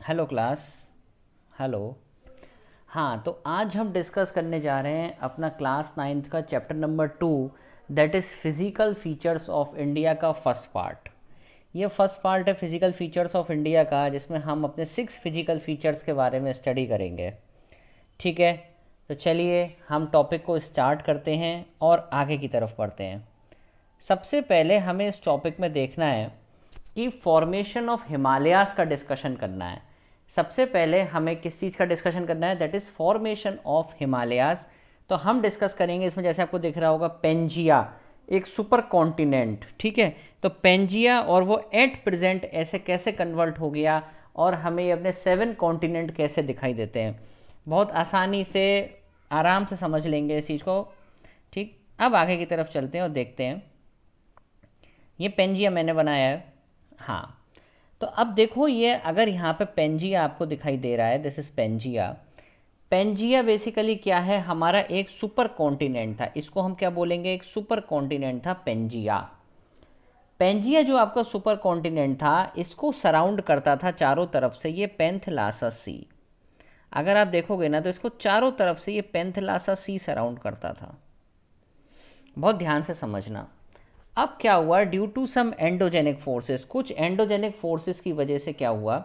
Hello class. Hello. हाँ, तो आज हम डिस्कस करने जा रहे हैं अपना क्लास नाइन्थ का chapter number 2, that is physical features of India का फर्स्ट पार्ट। ये फर्स्ट पार्ट है फिज़िकल फीचर्स ऑफ इंडिया का, जिसमें हम अपने 6 फिज़िकल फीचर्स के बारे में स्टडी करेंगे। ठीक है, तो चलिए हम टॉपिक को स्टार्ट करते हैं और आगे की तरफ बढ़ते हैं। सबसे पहले हमें इस टॉपिक में देखना है कि फॉर्मेशन ऑफ हिमालयाज़ का डिस्कशन करना है। सबसे पहले हमें किस चीज़ का डिस्कशन करना है, that is formation of Himalayas. तो हम डिस्कस करेंगे इसमें, जैसे आपको दिख रहा होगा, पेंजिया एक सुपर कॉन्टिनेंट। ठीक है, तो पेंजिया और वो एट प्रेजेंट ऐसे कैसे कन्वर्ट हो गया और हमें अपने 7 कॉन्टिनेंट कैसे दिखाई देते हैं, बहुत आसानी से आराम से समझ लेंगे इस चीज़ को। ठीक, अब आगे की तरफ चलते हैं और देखते हैं। ये पेंजिया मैंने बनाया है। हाँ, तो अब देखो, ये अगर यहाँ पे पेंजिया आपको दिखाई दे रहा है, this is Pangaea. Pangaea basically क्या है, हमारा एक सुपर कॉन्टिनेंट था। इसको हम क्या बोलेंगे, एक सुपर कॉन्टिनेंट था पेंजिया। पेंजिया जो आपका सुपर कॉन्टिनेंट था, इसको सराउंड करता था चारों तरफ से ये पेंथलासा सी। अगर आप देखोगे ना, तो इसको चारों तरफ से ये पेंथलासा सी सराउंड करता था। बहुत ध्यान से समझना। अब क्या हुआ, due to some endogenous forces, कुछ एंडोजेनिक फोर्सेस की वजह से क्या हुआ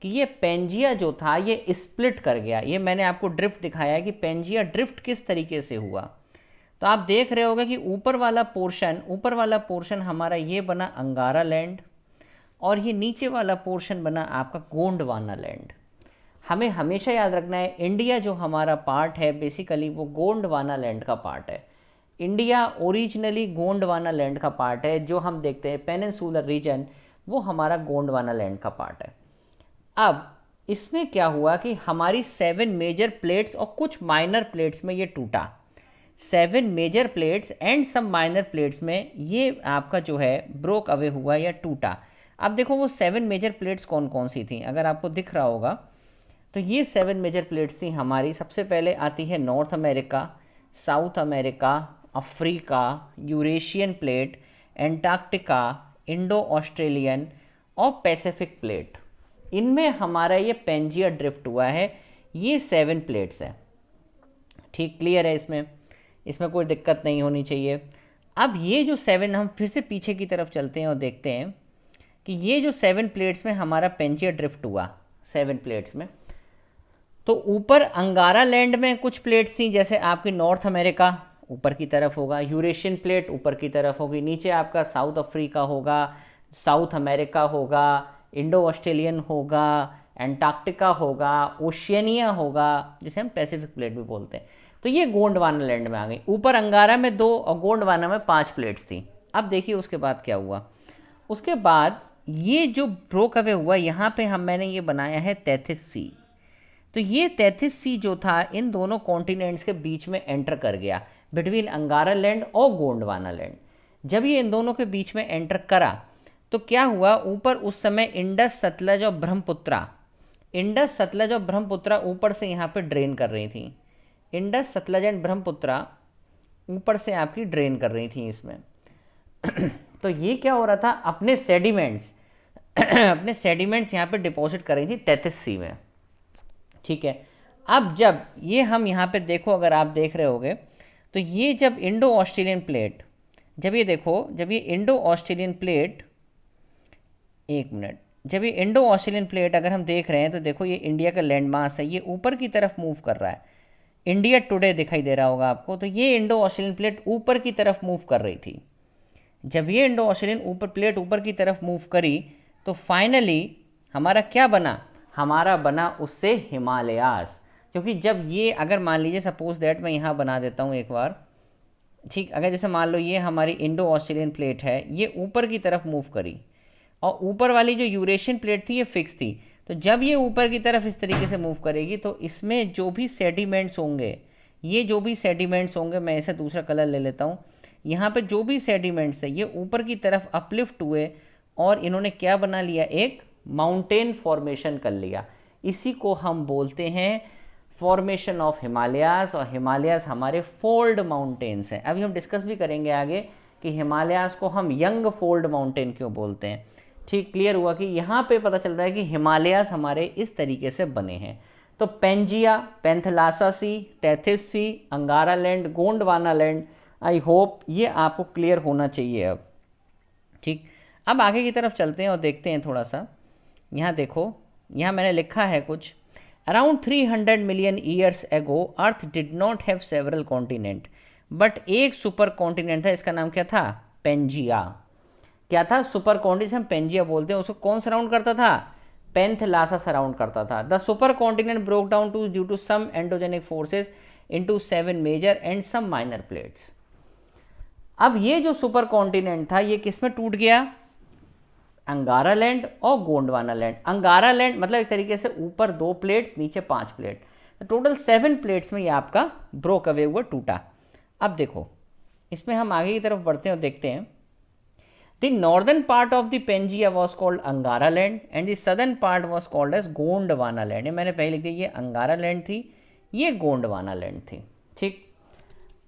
कि ये पेंजिया जो था ये स्प्लिट कर गया। ये मैंने आपको ड्रिफ्ट दिखाया है कि पेंजिया ड्रिफ्ट किस तरीके से हुआ। तो आप देख रहे होगे कि ऊपर वाला पोर्शन हमारा ये बना अंगारा लैंड, और ये नीचे वाला पोर्शन बना आपका गोंडवाना लैंड। हमें हमेशा याद रखना है, इंडिया जो हमारा पार्ट है बेसिकली वो गोंडवाना लैंड का पार्ट है। इंडिया ओरिजिनली गोंडवाना लैंड का पार्ट है। जो हम देखते हैं पेनिनसुलर रीजन, वो हमारा गोंडवाना लैंड का पार्ट है। अब इसमें क्या हुआ कि हमारी 7 मेजर प्लेट्स और कुछ माइनर प्लेट्स में ये टूटा। 7 major plates and some minor plates में ये आपका जो है ब्रोक अवे हुआ या टूटा। अब देखो वो 7 मेजर प्लेट्स कौन कौन सी थी, अगर आपको दिख रहा होगा तो ये 7 मेजर प्लेट्स थी हमारी। सबसे पहले आती है north America, south America, Africa, Eurasian plate, Antarctica, Indo Australian और पैसिफिक प्लेट। इनमें हमारा ये पेंजिया ड्रिफ्ट हुआ है। ये 7 प्लेट्स हैं। ठीक, क्लियर है? इसमें कोई दिक्कत नहीं होनी चाहिए। अब ये जो 7, हम फिर से पीछे की तरफ चलते हैं और देखते हैं कि ये जो 7 प्लेट्स में हमारा पेंजिया ड्रिफ्ट हुआ, 7 प्लेट्स में, तो ऊपर अंगारा लैंड में कुछ प्लेट्स थी, जैसे आपकी नॉर्थ अमेरिका ऊपर की तरफ होगा, यूरेशियन प्लेट ऊपर की तरफ होगी, नीचे आपका साउथ अफ्रीका होगा, साउथ अमेरिका होगा, इंडो ऑस्ट्रेलियन होगा, एंटार्क्टिका होगा, ओशियनिया होगा, जिसे हम पैसिफिक प्लेट भी बोलते हैं। तो ये गोंडवाना लैंड में आ गई। ऊपर अंगारा में 2 और गोंडवाना में 5 प्लेट्स थी। अब देखिए उसके बाद क्या हुआ। उसके बाद ये जो ब्रोक अवे हुआ, यहाँ पे मैंने ये बनाया है 33 सी। तो ये 33 सी जो था इन दोनों कॉन्टिनेंट्स के बीच में एंटर कर गया, बिटवीन अंगारा लैंड और गोंडवाना लैंड। जब ये इन दोनों के बीच में एंटर करा तो क्या हुआ, ऊपर उस समय इंडस, सतलज और ब्रह्मपुत्रा, इंडस, सतलज और ब्रह्मपुत्रा ऊपर से यहाँ पे ड्रेन कर रही थी। इंडस, सतलज एंड ब्रह्मपुत्रा ऊपर से आपकी ड्रेन कर रही थी इसमें। तो ये क्या हो रहा था, अपने सेडिमेंट्स अपने सेडिमेंट्स यहाँ पे डिपॉजिट कर रही थी 33 सी में। ठीक है, अब जब ये हम यहाँ पे देखो, अगर आप देख रहे होगे तो ये जब इंडो ऑस्ट्रेलियन प्लेट, जब ये देखो, जब ये इंडो ऑस्ट्रेलियन प्लेट, एक मिनट, जब ये इंडो ऑस्ट्रेलियन प्लेट अगर हम देख रहे हैं तो देखो ये इंडिया का लैंड मास है, ये ऊपर की तरफ मूव कर रहा है। इंडिया टुडे दिखाई दे रहा होगा आपको। तो ये इंडो ऑस्ट्रेलियन प्लेट ऊपर की तरफ मूव कर रही थी। जब ये इंडो ऑस्ट्रेलियन प्लेट ऊपर की तरफ मूव करी तो फाइनली हमारा क्या बना, हमारा बना उससे हिमालयाज़। क्योंकि जब ये, अगर मान लीजिए सपोज दैट, मैं यहाँ बना देता हूँ एक बार। ठीक, अगर जैसे मान लो ये हमारी इंडो ऑस्ट्रेलियन प्लेट है, ये ऊपर की तरफ मूव करी और ऊपर वाली जो यूरेशियन प्लेट थी ये फिक्स थी। तो जब ये ऊपर की तरफ इस तरीके से मूव करेगी तो इसमें जो भी सेडिमेंट्स होंगे, ये जो भी सेडिमेंट्स होंगे, मैं इसे दूसरा कलर ले लेता हूँ, यहाँ पे जो भी सेडिमेंट्स थे ये ऊपर की तरफ अपलिफ्ट हुए और इन्होंने क्या बना लिया, एक माउंटेन फॉर्मेशन कर लिया। इसी को हम बोलते हैं फॉर्मेशन ऑफ हिमालयाज़। और हिमालयाज़ हमारे फोल्ड माउंटेन्स हैं। अभी हम डिस्कस भी करेंगे आगे कि हिमालयाज़ को हम यंग फोल्ड माउंटेन क्यों बोलते हैं। ठीक, क्लियर हुआ कि यहाँ पे पता चल रहा है कि हिमालयास हमारे इस तरीके से बने हैं। तो Pangaea, Panthalassa sea, Tethys sea, Angara land, Gondwana land, I hope ये आपको क्लियर होना चाहिए अब। ठीक, अब आगे की तरफ चलते हैं और देखते हैं थोड़ा सा। यहाँ देखो, यहाँ मैंने लिखा है कुछ, around 300 million years ago earth did not have several continent, but एक सुपर कॉन्टिनेंट था, इसका नाम क्या था? पेंजिया। क्या था? सुपर कॉन्टिनेंट हम पेंजिया बोलते हैं। उसको कौन सराउंड करता था? पैंथलासा सराउंड करता था। The super continent broke down to due to some endogenous forces into 7 major and some minor plates. अब ये जो सुपर कॉन्टिनेंट था ये किस में टूट गया? अंगारा लैंड और गोंडवाना लैंड। अंगारा लैंड मतलब एक तरीके से ऊपर 2 प्लेट्स, नीचे 5 प्लेट, तो टोटल 7 प्लेट्स में ये आपका ब्रोक अवे हुआ, टूटा। अब देखो, इसमें हम आगे की तरफ बढ़ते हैं और देखते हैं। The northern part of the Pangaea was called Angara land and the southern part was called as Gondwana land. ये मैंने पहले लिख दिया, ये अंगारा लैंड थी, ये गोंडवाना लैंड थी। ठीक,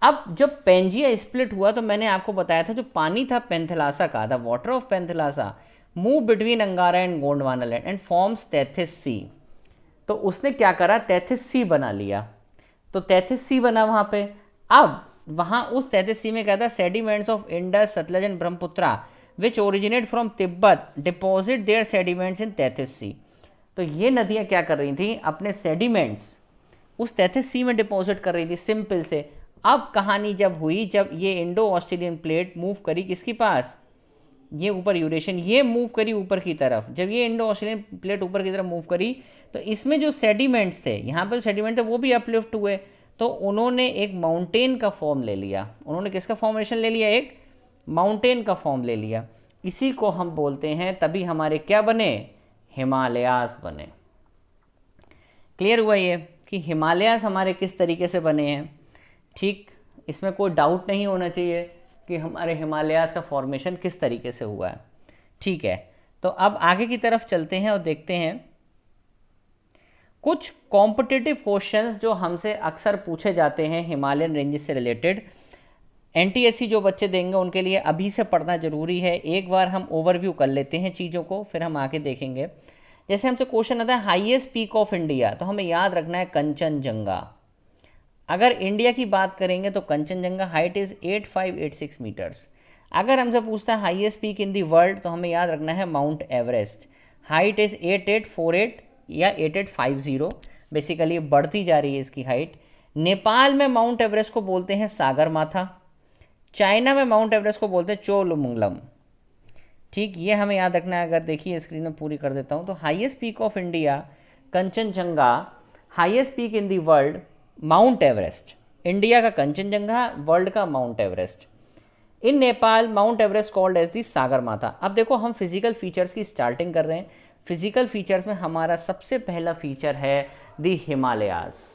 अब जब पेंजिया स्प्लिट हुआ तो मैंने आपको बताया था जो पानी था पैंथलासा का, the water of Panthalassa move between Angara and Gondwana land and forms Tethys sea. तो उसने क्या करा? टेथिस सी बना लिया। तो टेथिस सी बना वहां पे। अब वहां उस टेथिस सी में क्या था? Sediments of Indus, Sutlej and Brahmaputra which originate from Tibet deposit their sediments in Tethys sea. तो ये नदियां क्या कर रही थी? अपने सेडिमेंट्स उस टेथिस सी में डिपॉजिट कर रही थी, सिंपल से। अब कहानी जब हुई, जब ये इंडो ऑस्ट्रेलियन प्लेट मूव करी किसके पास? ये ऊपर यूरेशियन, ये मूव करी ऊपर की तरफ। जब ये इंडो ऑस्ट्रेलियन प्लेट ऊपर की तरफ मूव करी तो इसमें जो सेडिमेंट्स थे, यहाँ पर सेडिमेंट थे, वो भी अपलिफ्ट हुए। तो उन्होंने एक माउंटेन का फॉर्म ले लिया। उन्होंने किसका फॉर्मेशन ले लिया? एक माउंटेन का फॉर्म ले लिया। इसी को हम बोलते हैं, तभी हमारे क्या बने? हिमालयास बने। क्लियर हुआ ये कि हिमालयास हमारे किस तरीके से बने हैं? ठीक, इसमें कोई डाउट नहीं होना चाहिए कि हमारे हिमालयास का फॉर्मेशन किस तरीके से हुआ है। ठीक है, तो अब आगे की तरफ चलते हैं और देखते हैं कुछ कॉम्पिटिटिव क्वेश्चंस जो हमसे अक्सर पूछे जाते हैं हिमालयन रेंजेस से रिलेटेड। एनटीएससी जो बच्चे देंगे उनके लिए अभी से पढ़ना जरूरी है। एक बार हम ओवरव्यू कर लेते हैं चीज़ों को, फिर हम आगे देखेंगे। जैसे हमसे क्वेश्चन आता है हाईएस्ट पीक ऑफ इंडिया, तो हमें याद रखना है कंचनजंगा। अगर इंडिया की बात करेंगे तो कंचनजंगा हाइट इज़ 8586 मीटर्स। अगर हमसे पूछता है highest peak in the world, तो हमें याद रखना है माउंट एवरेस्ट, हाइट इज़ 8848 या 8850। बेसिकली बढ़ती जा रही है इसकी हाइट। नेपाल में माउंट एवरेस्ट को बोलते हैं सागरमाथा। चाइना में माउंट एवरेस्ट को बोलते हैं चोलुमंगलम। ठीक, ये हमें याद रखना है। अगर देखिए स्क्रीन में पूरी कर देता हूँ, तो highest peak of India Kanchenjunga, highest peak in the world Mount Everest. India का कंचनजंगा, वर्ल्ड का Mount Everest. In Nepal Mount Everest called as the Sagarmatha. अब देखो, हम फिजिकल फीचर्स की स्टार्टिंग कर रहे हैं। फिजिकल फीचर्स में हमारा सबसे पहला फीचर है दी हिमालयास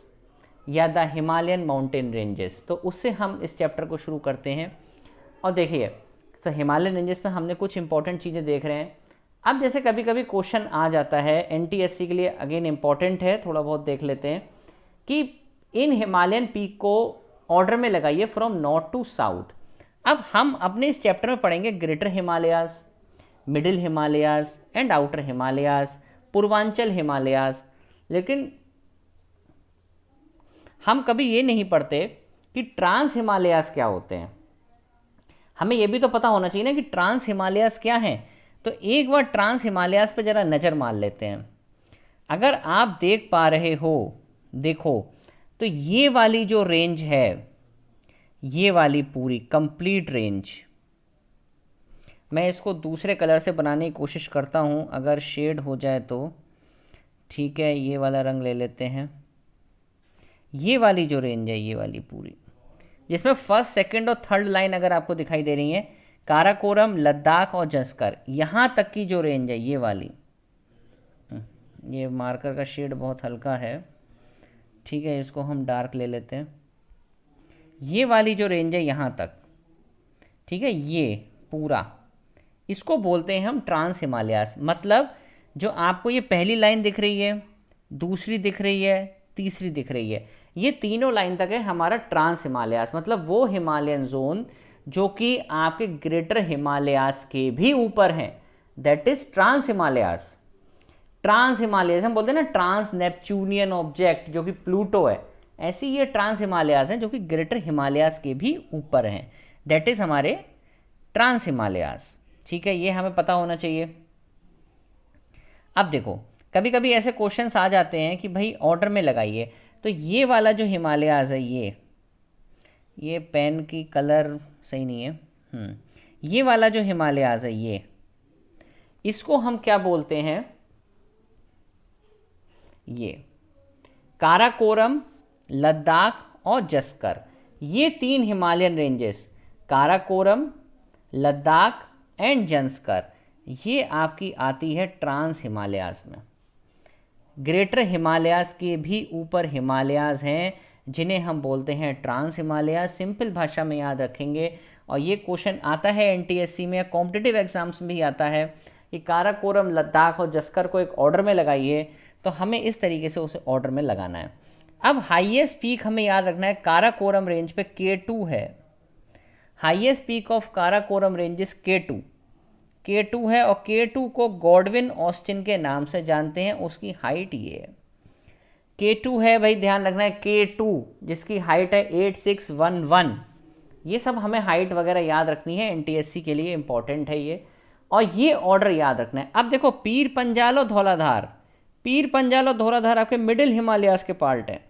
या द हिमालयन माउंटेन रेंजेस। तो उससे हम इस चैप्टर को शुरू करते हैं और देखिए, तो हिमालयन रेंजेस में हमने कुछ इंपॉर्टेंट चीज़ें देख रहे हैं। अब जैसे कभी कभी क्वेश्चन आ जाता है एनटीएससी के लिए, अगेन इंपॉर्टेंट है, थोड़ा बहुत देख लेते हैं कि इन हिमालयन पीक को ऑर्डर में लगाइए फ्रॉम नॉर्थ टू साउथ। अब हम अपने इस चैप्टर में पढ़ेंगे greater Himalayas, middle Himalayas and outer Himalayas, Purvanchal Himalayas. लेकिन हम कभी ये नहीं पढ़ते कि ट्रांस हिमालयास क्या होते हैं। हमें ये भी तो पता होना चाहिए ना कि ट्रांस हिमालयास क्या हैं। तो एक बार ट्रांस हिमालयास पे ज़रा नज़र मार लेते हैं। अगर आप देख पा रहे हो, देखो, तो ये वाली जो रेंज है, ये वाली पूरी कंप्लीट रेंज, मैं इसको दूसरे कलर से बनाने की कोशिश करता हूँ, अगर शेड हो जाए तो ठीक है। ये वाला रंग ले लेते हैं। ये वाली जो रेंज है, ये वाली पूरी, जिसमें फर्स्ट, सेकंड और थर्ड लाइन अगर आपको दिखाई दे रही है, काराकोरम, लद्दाख और जस्कर, यहाँ तक की जो रेंज है, ये वाली, ये मार्कर का शेड बहुत हल्का है, ठीक है, इसको हम डार्क ले लेते हैं। ये वाली जो रेंज है यहाँ तक, ठीक है, ये पूरा, इसको बोलते हैं हम ट्रांस हिमालयास। मतलब जो आपको ये पहली लाइन दिख रही है, दूसरी दिख रही है, तीसरी दिख रही है, ये तीनों लाइन तक है हमारा ट्रांस हिमालयास। मतलब वो हिमालयन जोन जो कि आपके ग्रेटर हिमालयास के भी ऊपर हैं, that is trans Himalayas. Trans Himalayas हम बोलते हैं ना, ट्रांस नेपच्यूनियन ऑब्जेक्ट जो कि प्लूटो है, ऐसे ये ट्रांस हिमालयास हैं जो कि ग्रेटर हिमालयास के भी ऊपर हैं, दैट इज हमारे ट्रांस हिमालयास। ठीक है, ये हमें पता होना चाहिए। अब देखो कभी कभी ऐसे क्वेश्चंस आ जाते हैं कि भाई ऑर्डर में लगाइए, तो ये वाला जो हिमालयास है, ये पेन की कलर सही नहीं है, ये वाला जो हिमालयास है ये, इसको हम क्या बोलते हैं, ये काराकोरम, लद्दाख और जस्कर, ये 3 Himalayan ranges, Karakoram, Ladakh and Zanskar, ये आपकी आती है ट्रांस हिमालयास में। ग्रेटर हिमालयास के भी ऊपर हिमालयास हैं जिन्हें हम बोलते हैं ट्रांस हिमालयास। सिंपल भाषा में याद रखेंगे, और ये क्वेश्चन आता है एनटीएससी में, कॉम्पिटिटिव एग्जाम्स में भी आता है कि काराकोरम, लद्दाख और जस्कर को एक ऑर्डर में लगाइए, तो हमें इस तरीके से उसे ऑर्डर में लगाना है। अब हाईएस्ट पीक हमें याद रखना है, काराकोरम रेंज पे K2 है, highest peak of Karakoram ranges K2 है, और K2 को गॉडविन ऑस्टिन के नाम से जानते हैं, उसकी हाइट ये है। K2 है भाई, ध्यान रखना है, K2 जिसकी हाइट है 8611, ये सब हमें हाइट वगैरह याद रखनी है, एनटीएससी के लिए इंपॉर्टेंट है ये, और ये ऑर्डर याद रखना है। अब देखो पीर पंजाल और धौलाधार, पीर पंजाल और धौलाधार आपके मिडिल हिमालयास के पार्ट हैं।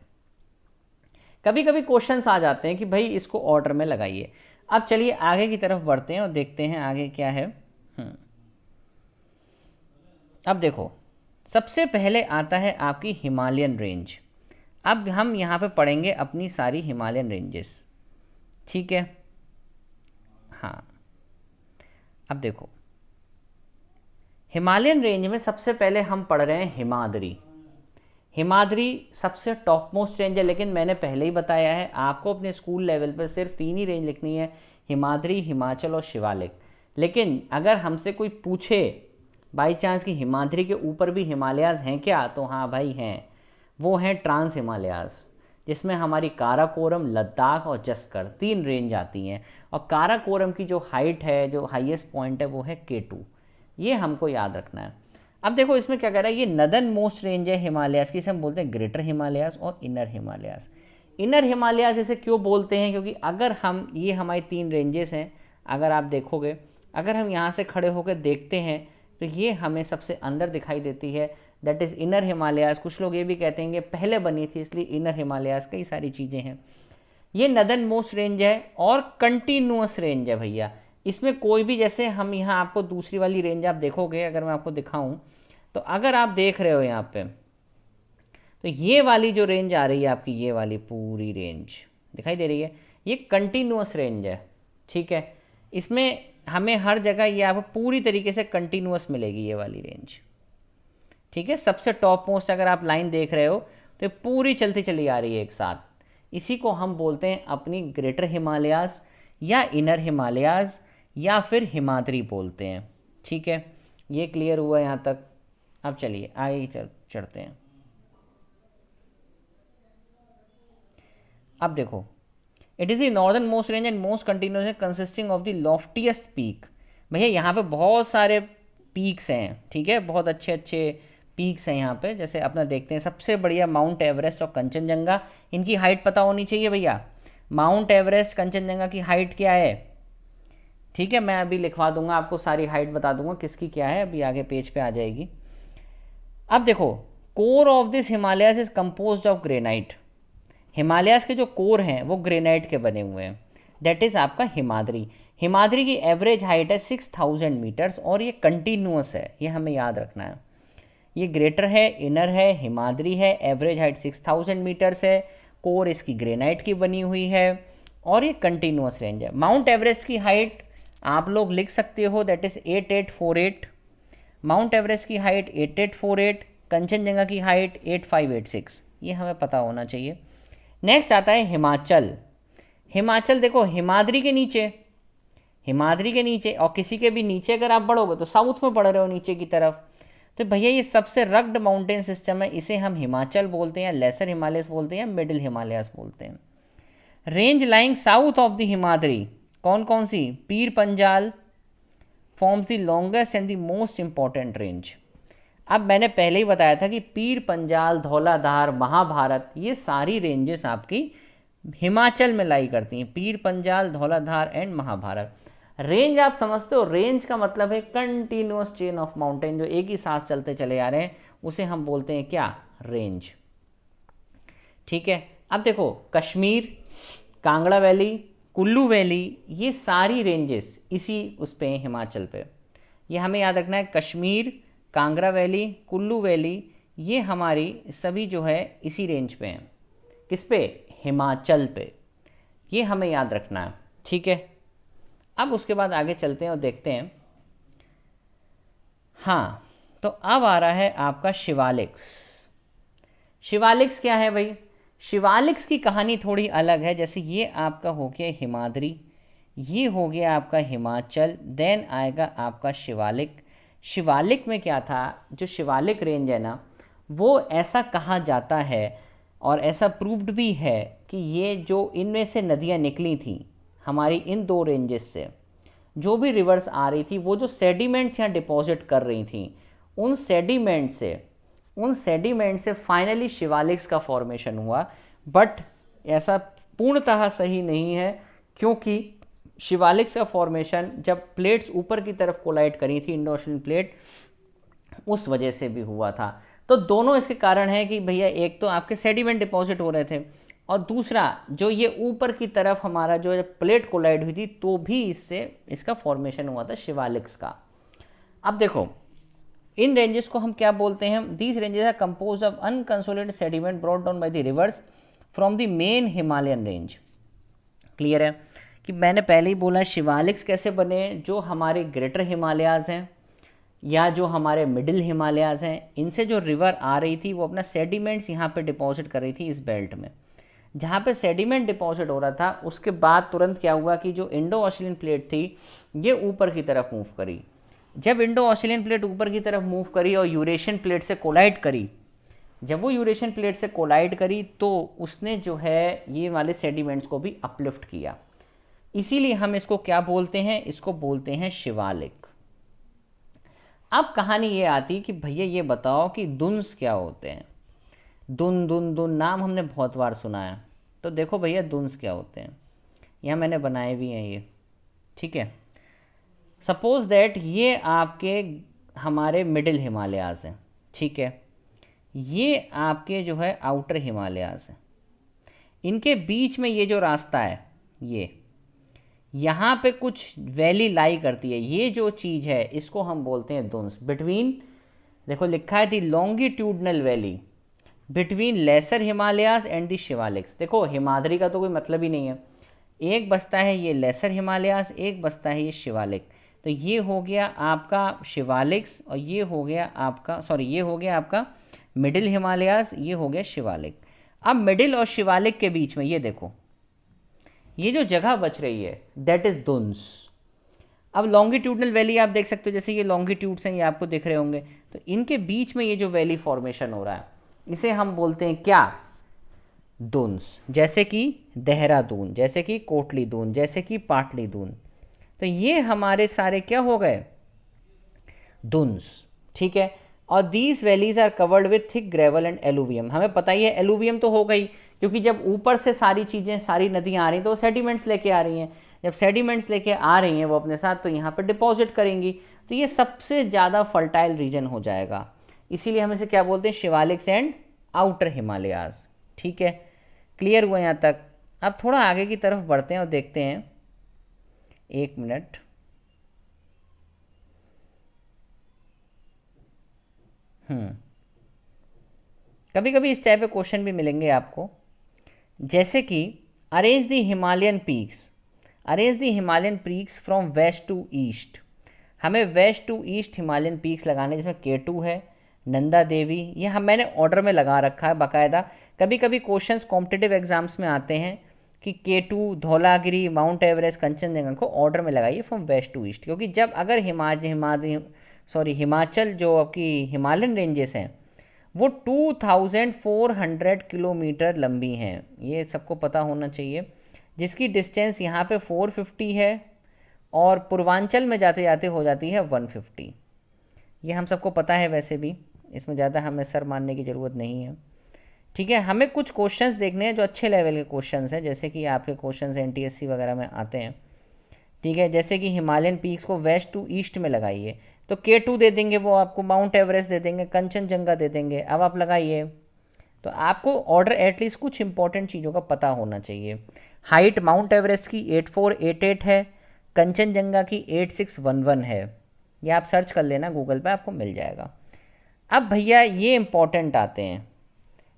कभी कभी क्वेश्चंस आ जाते हैं कि भाई इसको ऑर्डर में लगाइए। अब चलिए आगे की तरफ बढ़ते हैं और देखते हैं आगे क्या है। अब देखो सबसे पहले आता है आपकी हिमालयन रेंज। अब हम यहाँ पे पढ़ेंगे अपनी सारी हिमालयन रेंजेस, ठीक है। हाँ, अब देखो हिमालयन रेंज में सबसे पहले हम पढ़ रहे हैं हिमाद्री। हिमाद्री सबसे टॉप मोस्ट रेंज है, लेकिन मैंने पहले ही बताया है आपको अपने स्कूल लेवल पर सिर्फ 3 ही रेंज लिखनी है, हिमाद्री, हिमाचल और शिवालिक। लेकिन अगर हमसे कोई पूछे बाई चांस कि हिमाद्री के ऊपर भी हिमालयास हैं क्या, तो हाँ भाई हैं, वो हैं ट्रांस हिमालयास, जिसमें हमारी काराकोरम, लद्दाख और जस्कर 3 रेंज आती हैं। और काराकोरम की जो हाइट है, जो हाईएस्ट पॉइंट है, वो है K2, ये हमको याद रखना है। अब देखो इसमें क्या कह रहा है, ये नदर्न मोस्ट रेंज है हिमालयास की, इसे हम बोलते हैं ग्रेटर हिमालयास और इनर हिमालयास। इनर हिमालयास इसे क्यों बोलते हैं, क्योंकि अगर हम, ये हमारी 3 रेंजेस हैं, अगर आप देखोगे, अगर हम यहाँ से खड़े होकर देखते हैं तो ये हमें सबसे अंदर दिखाई देती है, दैट इज़ इनर हिमालयास। कुछ लोग ये भी कहते हैं कि पहले बनी थी इसलिए इनर हिमालयास, कई सारी चीज़ें हैं। ये नदर्न मोस्ट रेंज है और कंटिन्यूअस रेंज है भैया, इसमें कोई भी, जैसे हम यहाँ आपको दूसरी वाली रेंज आप देखोगे, अगर मैं आपको दिखाऊं तो अगर आप देख रहे हो यहाँ पे, तो ये वाली जो रेंज आ रही है आपकी, ये वाली पूरी रेंज दिखाई दे रही है, ये कंटिन्यूअस रेंज है, ठीक है। इसमें हमें हर जगह ये आपको पूरी तरीके से कंटिन्यूअस मिलेगी ये वाली रेंज, ठीक है। सबसे टॉप मोस्ट अगर आप लाइन देख रहे हो तो पूरी चलती चली आ रही है एक साथ, इसी को हम बोलते हैं अपनी ग्रेटर हिमालयास या इनर हिमालयास या फिर हिमाद्री बोलते हैं, ठीक है। ये क्लियर हुआ यहाँ तक। अब चलिए आगे चढ़ते हैं। अब देखो, it is the northern most range and most continuous consisting of the loftiest peak. भैया यहाँ पे बहुत सारे पीक्स हैं, ठीक है, बहुत अच्छे अच्छे पीक्स हैं यहाँ पे। जैसे अपना देखते हैं, सबसे बढ़िया माउंट एवरेस्ट और कंचनजंगा, इनकी हाइट पता होनी चाहिए भैया। माउंट एवरेस्ट, कंचनजंगा की हाइट क्या है, ठीक है, मैं अभी लिखवा दूंगा आपको, सारी हाइट बता दूंगा किसकी क्या है, अभी आगे पेज पे आ जाएगी। अब देखो, core of this Himalayas is composed of granite. Himalayas के जो कोर हैं वो ग्रेनाइट के बने हुए हैं, दैट इज़ आपका हिमाद्री। हिमाद्री की एवरेज हाइट है 6000 मीटर्स और ये कंटिन्यूअस है, ये हमें याद रखना है। ये ग्रेटर है, इनर है, हिमाद्री है, एवरेज हाइट 6000 मीटर्स है, कोर इसकी ग्रेनाइट की बनी हुई है और ये कंटिन्यूअस रेंज है। माउंट एवरेस्ट की हाइट आप लोग लिख सकते हो, दैट इज़ 8848। माउंट एवरेस्ट की हाइट 8848, कंचनजंगा की हाइट 8586, ये हमें पता होना चाहिए। नेक्स्ट आता है हिमाचल। हिमाचल देखो हिमाद्री के नीचे, हिमाद्री के नीचे और किसी के भी नीचे अगर आप बढ़ोगे तो साउथ में बढ़ रहे हो नीचे की तरफ, तो भैया ये सबसे रग्ड माउंटेन सिस्टम है, इसे हम हिमाचल बोलते हैं, लेसर हिमालयस बोलते हैं, मिडिल हिमालयस बोलते हैं। Range lying south of the Himadri कौन कौन सी, Pir Panjal, forms the longest and the most important range. अब मैंने पहले ही बताया था कि पीर पंजाल, धौलाधार, महाभारत, ये सारी रेंजेस आपकी हिमाचल में लाई करती हैं। पीर पंजाल, धौलाधार एंड महाभारत। रेंज आप समझते हो, रेंज का मतलब है कंटिन्यूअस चेन ऑफ माउंटेन जो एक ही साथ चलते चले आ रहे हैं, उसे हम बोलते हैं क्या, रेंज। ठीक है, अब देखो कश्मीर, कांगड़ा वैली, कुल्लू वैली, ये सारी रेंजेस इसी उस पे हिमाचल पे। ये हमें याद रखना है, कश्मीर, कांगड़ा वैली, कुल्लू वैली, ये हमारी सभी जो है इसी रेंज पे हैं। किस पे, हिमाचल पे। ये हमें याद रखना है, ठीक है। अब उसके बाद आगे चलते हैं और देखते हैं। हाँ, तो अब आ रहा है आपका शिवालिक्स। शिवालिक्स क्या है भाई? शिवालिक्स की कहानी थोड़ी अलग है। जैसे ये आपका हो गया हिमाद्री, ये हो गया आपका हिमाचल, देन आएगा आपका शिवालिक। शिवालिक में क्या था, जो शिवालिक रेंज है ना, वो ऐसा कहा जाता है और ऐसा प्रूव्ड भी है कि ये जो इनमें से नदियाँ निकली थी हमारी इन दो रेंजेस से, जो भी रिवर्स आ रही थी, वो जो सेडिमेंट्स यहाँ डिपॉजिट कर रही थी, उन सेडिमेंट से फाइनली शिवालिक्स का फॉर्मेशन हुआ। बट ऐसा पूर्णतः सही नहीं है, क्योंकि शिवालिक्स का फॉर्मेशन जब प्लेट्स ऊपर की तरफ कोलाइड करी थी, इंडो ओशियन प्लेट, उस वजह से भी हुआ था। तो दोनों इसके कारण है कि भैया एक तो आपके सेडिमेंट डिपॉजिट हो रहे थे, और दूसरा जो ये ऊपर की तरफ हमारा जो प्लेट कोलाइड हुई थी, तो भी इससे इसका फॉर्मेशन हुआ था शिवालिक्स का। अब देखो इन रेंजेस को हम क्या बोलते हैं? These ranges are compose of unconsolidated sediment brought down by the rivers from the main Himalayan range. Clear है कि मैंने पहले ही बोला शिवालिक्स कैसे बने? जो हमारे ग्रेटर हिमालयाज़ हैं या जो हमारे मिडिल हिमालयाज़ हैं, इनसे जो रिवर आ रही थी वो अपना सेडिमेंट्स यहाँ पे डिपॉजिट कर रही थी इस बेल्ट में। जहाँ पे सेडिमेंट डिपॉजिट हो रहा था, उसके बाद तुरंत क्या हुआ कि जो इंडो ऑस्ट्रेलियन प्लेट थी ये ऊपर की तरफ मूव करी। जब इंडो ऑस्ट्रेलियन प्लेट ऊपर की तरफ मूव करी और यूरेशियन प्लेट से कोलाइड करी, जब वो यूरेशियन प्लेट से कोलाइड करी तो उसने जो है ये वाले सेडिमेंट्स को भी अपलिफ्ट किया। इसीलिए हम इसको क्या बोलते हैं? इसको बोलते हैं शिवालिक। अब कहानी ये आती कि भैया ये बताओ कि दुन्स क्या होते हैं? दुन दुन दुन नाम हमने बहुत बार सुना है, तो देखो भैया दुन्स क्या होते हैं, यहाँ मैंने बनाए भी हैं ये। ठीक है, सपोज दैट ये आपके हमारे मिडिल हिमालयाज़ हैं, ठीक है, ये आपके जो है आउटर हिमालयाज़ हैं। इनके बीच में ये जो रास्ता है, ये यहाँ पे कुछ वैली लाई करती है। ये जो चीज़ है इसको हम बोलते हैं दुन्स। बिटवीन, देखो लिखा है the longitudinal valley between lesser Himalayas and the Shivaliks. देखो हिमाद्री का तो कोई मतलब ही नहीं है, एक बसता है ये लेसर हिमालयाज, एक बसता है ये शिवालिक। तो ये हो गया आपका शिवालिक्स और ये हो गया आपका, सॉरी ये हो गया आपका मिडिल हिमालयाज, ये हो गया शिवालिक। अब मिडिल और शिवालिक के बीच में ये देखो, ये जो जगह बच रही है दैट इज दुन्स। अब लॉन्गिट्यूडनल वैली आप देख सकते हो, जैसे ये लॉन्गिट्यूड्स हैं, ये आपको दिख रहे होंगे, तो इनके बीच में ये जो वैली फॉर्मेशन हो रहा है इसे हम बोलते हैं क्या? दुन्स। जैसे कि देहरादून, जैसे कि कोटली दून, जैसे कि पाटली दून, तो ये हमारे सारे क्या हो गए? दुन्स। ठीक है, और these valleys are covered with thick gravel and alluvium. हमें पता ही है एलुवियम तो हो गई, क्योंकि जब ऊपर से सारी चीज़ें, सारी नदियाँ आ रही हैं तो सेडिमेंट्स लेके आ रही हैं। जब सेडिमेंट्स लेके आ रही हैं वो अपने साथ, तो यहाँ पर डिपॉजिट करेंगी, तो ये सबसे ज़्यादा फर्टाइल रीजन हो जाएगा। इसीलिए हम इसे क्या बोलते हैं? Shivaliks and outer Himalayas. ठीक है, क्लियर हुआ यहाँ तक? अब थोड़ा आगे की तरफ बढ़ते हैं और देखते हैं, एक मिनट। कभी कभी इस टाइप के क्वेश्चन भी मिलेंगे आपको, जैसे कि arrange the Himalayan peaks, arrange the Himalayan peaks from west to east. हमें west to east Himalayan peaks लगाने, जिसमें K2 है, नंदा देवी, ये हम मैंने ऑर्डर में लगा रखा है बाकायदा। कभी कभी क्वेश्चंस कॉम्पिटिटिव एग्जाम्स में आते हैं कि K2, Dhaulagiri, mount Everest, Kanchenjunga को ऑर्डर में लगाइए फ्रॉम वेस्ट टू ईस्ट, क्योंकि जब अगर हिमाचल जो आपकी हिमालयन रेंजेस हैं वो 2400 किलोमीटर लंबी हैं, ये सबको पता होना चाहिए, जिसकी डिस्टेंस यहाँ पे 450 है और पूर्वांचल में जाते जाते हो जाती है 150। ये हम सबको पता है वैसे भी, इसमें ज़्यादा हमें सर मानने की ज़रूरत नहीं है। ठीक है, हमें कुछ क्वेश्चंस देखने हैं जो अच्छे लेवल के क्वेश्चंस हैं, जैसे कि आपके क्वेश्चंस एनटीएससी वगैरह में आते हैं। ठीक है, जैसे कि हिमालयन पीक्स को वेस्ट टू ईस्ट में लगाइए, तो K2 दे देंगे वो आपको, माउंट एवरेस्ट दे देंगे, कंचनजंगा दे देंगे। अब आप लगाइए, तो आपको ऑर्डर एटलीस्ट कुछ इंपॉर्टेंट चीज़ों का पता होना चाहिए। हाइट माउंट एवरेस्ट की 8488 है, कंचनजंगा की 8611 है। ये आप सर्च कर लेना गूगल पे, आपको मिल जाएगा। अब भैया ये इंपॉर्टेंट आते हैं,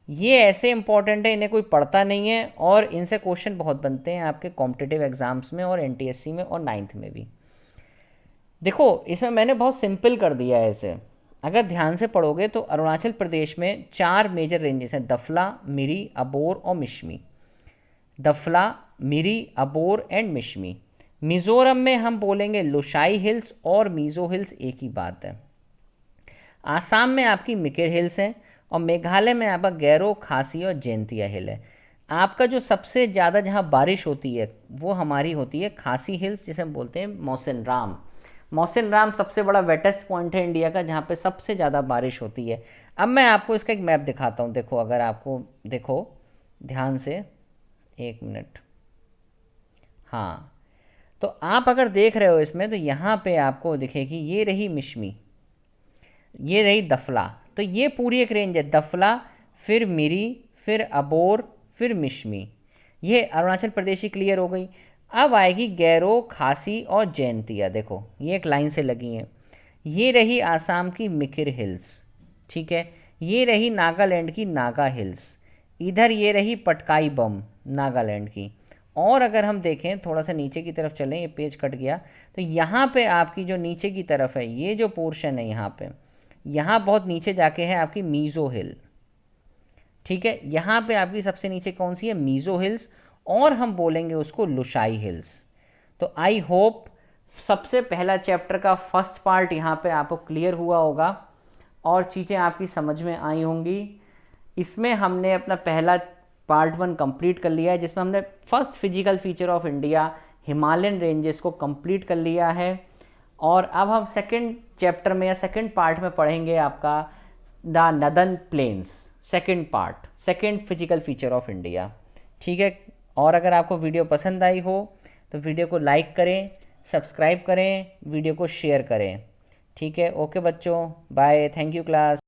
ये ऐसे इंपॉर्टेंट है इन्हें कोई पढ़ता नहीं है, और इनसे क्वेश्चन बहुत बनते हैं आपके कॉम्पिटिटिव एग्जाम्स में और एनटीएससी में और 9th में भी। देखो इसमें मैंने बहुत सिंपल कर दिया है इसे, अगर ध्यान से पढ़ोगे तो अरुणाचल प्रदेश में 4 मेजर रेंजेस हैं, दफला, मिरी, अबोर और मिश्मी। दफला, मिरी, अबोर एंड मिश्मी। मिज़ोरम में हम बोलेंगे लुशाई हिल्स और मीज़ो हिल्स, एक ही बात है। आसाम में आपकी मिकिर हिल्स हैं, और मेघालय में आपका गैरो, खासी और जैंतिया हिल है। आपका जो सबसे ज़्यादा जहाँ बारिश होती है वो हमारी होती है खासी हिल्स, जिसे हम बोलते हैं मौसिनराम। मौसिनराम सबसे बड़ा वेटेस्ट पॉइंट है इंडिया का, जहाँ पे सबसे ज़्यादा बारिश होती है। अब मैं आपको इसका एक मैप दिखाता हूँ, देखो अगर आपको, देखो ध्यान से, 1 मिनट। हाँ, तो आप अगर देख रहे हो इसमें, तो यहाँ पे आपको दिखेगी, ये रही मिश्मी, ये रही दफला। तो ये पूरी एक रेंज है, दफला, फिर मिरी, फिर अबोर, फिर मिश्मी। ये अरुणाचल प्रदेश की क्लियर हो गई। अब आएगी गैरो, खासी और जैंतिया, देखो ये एक लाइन से लगी हैं। ये रही आसाम की मिकिर हिल्स, ठीक है। ये रही नागालैंड की नागा हिल्स, इधर ये रही पटकाई बम नागालैंड की। और अगर हम देखें थोड़ा सा नीचे की तरफ चलें, ये पेज कट गया, तो यहाँ पे आपकी जो नीचे की तरफ है, ये जो पोर्शन है यहाँ पे, यहाँ बहुत नीचे जाके है आपकी मीज़ो हिल। ठीक है, यहाँ पे आपकी सबसे नीचे कौन सी है, मीज़ो हिल्स, और हम बोलेंगे उसको लुशाई हिल्स। तो आई होप सबसे पहला चैप्टर का फर्स्ट पार्ट यहाँ पे आपको क्लियर हुआ होगा और चीज़ें आपकी समझ में आई होंगी। इसमें हमने अपना पहला पार्ट 1 कंप्लीट कर लिया है, जिसमें हमने first physical feature of India Himalayan ranges को कंप्लीट कर लिया है। और अब हम सेकंड चैप्टर में या सेकंड पार्ट में पढ़ेंगे आपका the northern plains, second part, second physical feature of India. ठीक है, और अगर आपको वीडियो पसंद आई हो तो वीडियो को लाइक करें, सब्सक्राइब करें, वीडियो को शेयर करें। ठीक है, ओके बच्चों, बाय, थैंक यू क्लास।